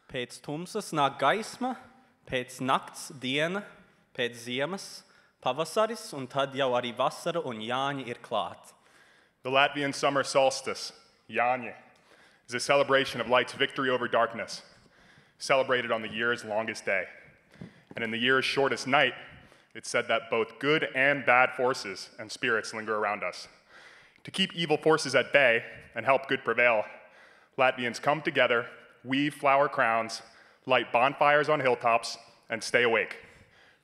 Pēc tumsas nāk gaisma, pēc nakts diena, pēc ziemas pavasaris, un tad jau arī vasara un Jāņi ir klāt. The Latvian summer solstice, Jāņi, is a celebration of light's victory over darkness, celebrated on the year's longest day. And in the year's shortest night, it's said that both good and bad forces and spirits linger around us. To keep evil forces at bay and help good prevail, Latvians come together, weave flower crowns, light bonfires on hilltops, and stay awake,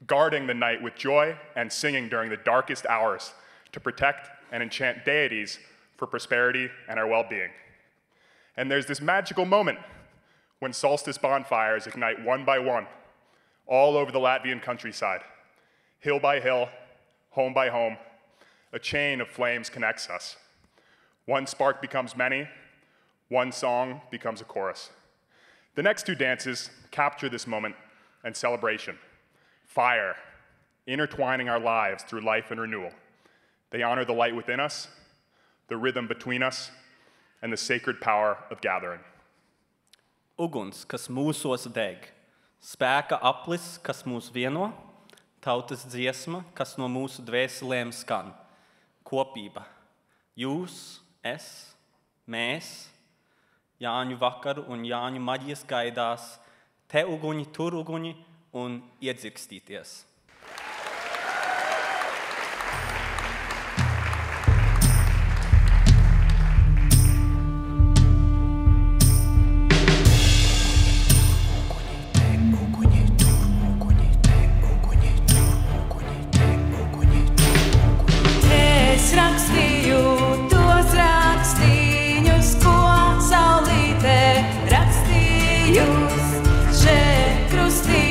guarding the night with joy and singing during the darkest hours to protect and enchant deities for prosperity and our well-being. And there's this magical moment when solstice bonfires ignite one by one all over the Latvian countryside. Hill by hill, home by home, a chain of flames connects us. One spark becomes many, one song becomes a chorus. The next two dances capture this moment and celebration. Fire, intertwining our lives through life and renewal. They honor the light within us, the rhythm between us, and the sacred power of gathering. Uguns, kas mūsos deg, spēka aplis, kas mūs vieno, tautas dziesma, kas no mūsu dvēselēm skan. Kopība. Jūs, es, mēs, Jāņu vakaru un Jāņu maģijas gaidās, te uguņi, tur uguņi un iedzirkstīties. Jūs, še krustī.